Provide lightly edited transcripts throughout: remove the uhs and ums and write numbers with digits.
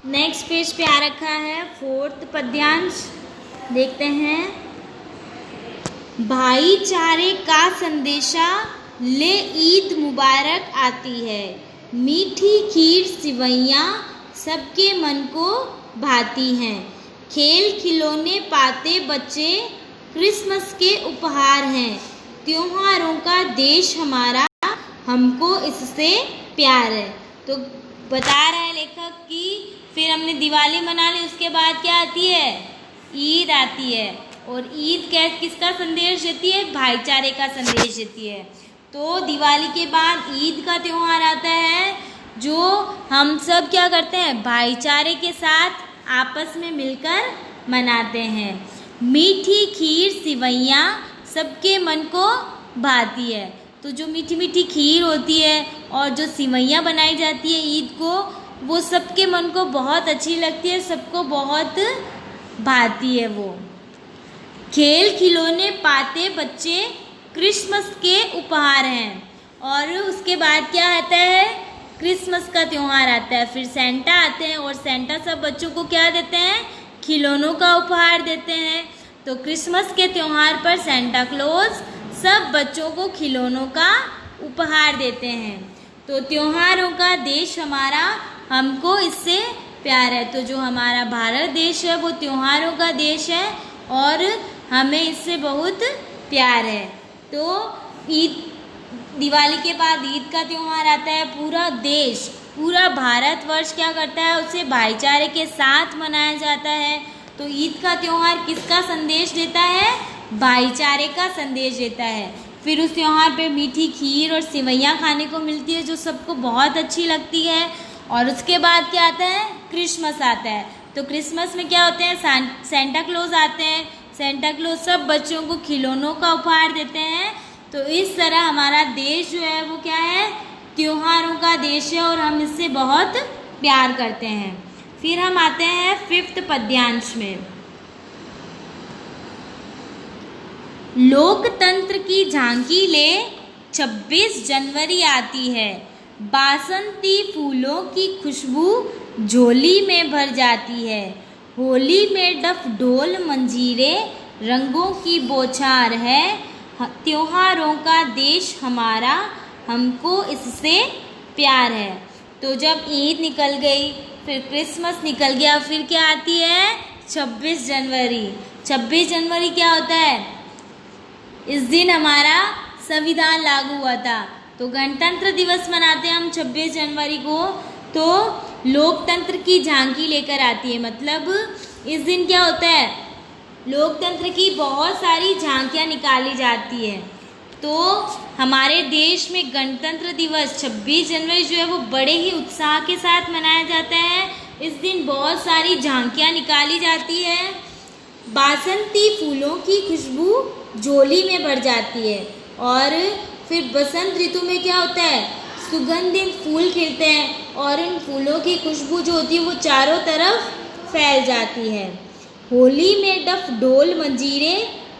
Next page पे आ रखा है फोर्थ पद्यांश। देखते हैं। भाईचारे का संदेशा ले ईद मुबारक आती है, मीठी खीर सिवैयाँ सबके मन को भाती हैं। खेल खिलौने पाते बच्चे क्रिसमस के उपहार हैं, त्योहारों का देश हमारा हमको इससे प्यार है। तो बता रहा है लेखक कि फिर हमने दिवाली मना ली, उसके बाद क्या आती है? ईद आती है। और ईद किसका संदेश देती है? भाईचारे का संदेश देती है। तो दिवाली के बाद ईद का त्यौहार आता है, जो हम सब क्या करते हैं? भाईचारे के साथ आपस में मिलकर मनाते हैं। मीठी खीर सिवैयाँ सबके मन को भाती है। तो जो मीठी मीठी खीर होती है और जो सिवैयाँ बनाई जाती है ईद को, वो सबके मन को बहुत अच्छी लगती है, सबको बहुत भाती है वो। खेल खिलौने पाते बच्चे क्रिसमस के उपहार हैं। और उसके बाद क्या आता है? क्रिसमस का त्यौहार आता है। फिर सेंटा आते हैं और सेंटा सब बच्चों को क्या देते हैं? खिलौनों का उपहार देते हैं। तो क्रिसमस के त्यौहार पर सेंटा क्लॉज सब बच्चों को खिलौनों का उपहार देते हैं। तो त्योहारों का देश हमारा हमको इससे प्यार है। तो जो हमारा भारत देश है वो त्योहारों का देश है और हमें इससे बहुत प्यार है। तो ईद, दिवाली के बाद ईद का त्यौहार आता है। पूरा देश, पूरा भारतवर्ष क्या करता है? उसे भाईचारे के साथ मनाया जाता है। तो ईद का त्यौहार किसका संदेश देता है? भाईचारे का संदेश देता है। फिर उस त्यौहार पे मीठी खीर और सिवैयाँ खाने को मिलती है, जो सबको बहुत अच्छी लगती है। और उसके बाद क्या आता है? क्रिसमस आता है। तो क्रिसमस में क्या होते हैं? सेंटा क्लॉज आते हैं। सेंटा क्लॉज सब बच्चों को खिलौनों का उपहार देते हैं। तो इस तरह हमारा देश जो है वो क्या है? त्योहारों का देश है और हम इससे बहुत प्यार करते हैं। फिर हम आते हैं फिफ्थ पद्यांश में। लोकतंत्र की झांकी ले 26 जनवरी आती है, बासंती फूलों की खुशबू झोली में भर जाती है। होली में डफ ढोल मंजीरे रंगों की बौछार है, त्योहारों का देश हमारा हमको इससे प्यार है। तो जब ईद निकल गई, फिर क्रिसमस निकल गया, फिर क्या आती है? 26 जनवरी। 26 जनवरी क्या होता है? इस दिन हमारा संविधान लागू हुआ था। तो गणतंत्र दिवस मनाते हैं हम 26 जनवरी को। तो लोकतंत्र की झांकी लेकर आती है, मतलब इस दिन क्या होता है? लोकतंत्र की बहुत सारी झांकियाँ निकाली जाती है। तो हमारे देश में गणतंत्र दिवस 26 जनवरी जो है वो बड़े ही उत्साह के साथ मनाया जाता है। इस दिन बहुत सारी झांकियाँ निकाली जाती है। बासंती फूलों की खुशबू झोली में भर जाती है। और फिर बसंत ऋतु में क्या होता है? सुगंधित फूल खिलते हैं और इन फूलों की खुशबू जो होती है वो चारों तरफ फैल जाती है। होली में डफ ढोल मंजीरे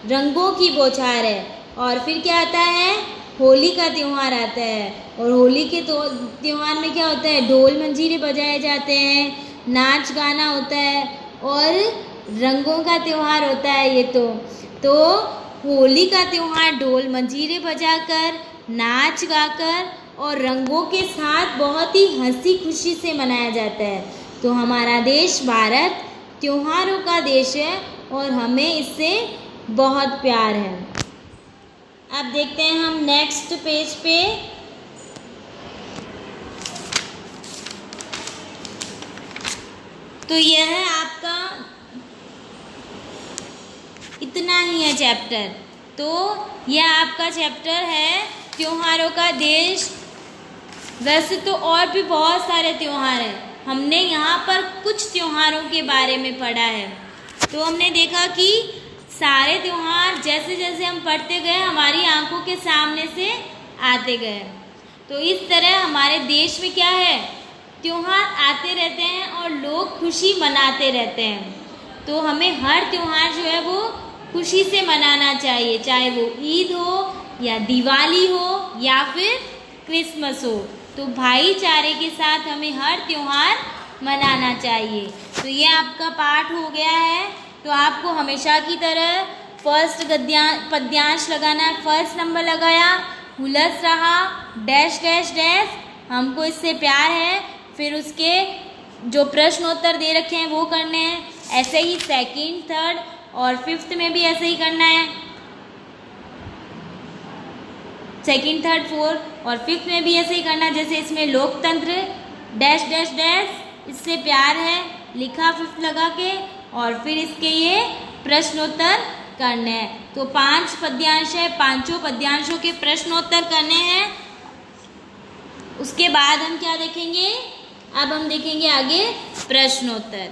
रंगों की बौछार है। और फिर क्या आता है? होली का त्यौहार आता है। और होली के त्यौहार में क्या होता है? ढोल मंजीरे बजाए जाते हैं, नाच गाना होता है और रंगों का त्यौहार होता है ये। तो होली का त्यौहार ढोल मंजीरे बजाकर, नाच गाकर और रंगों के साथ बहुत ही हंसी खुशी से मनाया जाता है। तो हमारा देश भारत त्योहारों का देश है और हमें इससे बहुत प्यार है। अब देखते हैं हम नेक्स्ट पेज पे। तो यह है आपका, इतना ही है चैप्टर। तो यह आपका चैप्टर है त्योहारों का देश। वैसे तो और भी बहुत सारे त्यौहार हैं, हमने यहाँ पर कुछ त्योहारों के बारे में पढ़ा है। तो हमने देखा कि सारे त्यौहार जैसे जैसे हम पढ़ते गए हमारी आंखों के सामने से आते गए। तो इस तरह हमारे देश में क्या है? त्योहार आते रहते हैं और लोग खुशी मनाते रहते हैं। तो हमें हर त्यौहार जो है वो खुशी से मनाना चाहिए, चाहे वो ईद हो या दिवाली हो या फिर क्रिसमस हो। तो भाईचारे के साथ हमें हर त्यौहार मनाना चाहिए। तो ये आपका पाठ हो गया है। तो आपको हमेशा की तरह फर्स्ट पद्यांश लगाना है। फर्स्ट नंबर लगाया, हुलस रहा डैश डैश डैश, हमको इससे प्यार है। फिर उसके जो प्रश्नोत्तर दे रखे हैं वो करने हैं। ऐसे ही सेकंड, थर्ड और फिफ्थ में भी ऐसे ही करना है। सेकंड, थर्ड, फोर्थ और फिफ्थ में भी ऐसे ही करना है। जैसे इसमें लोकतंत्र डैश डैश डैश, इससे प्यार है लिखा फिफ्थ लगा के, और फिर इसके ये प्रश्नोत्तर करने हैं। तो 5 पद्यांश है, 5 पद्यांशों के प्रश्नोत्तर करने हैं। उसके बाद हम क्या देखेंगे? अब हम देखेंगे आगे प्रश्नोत्तर।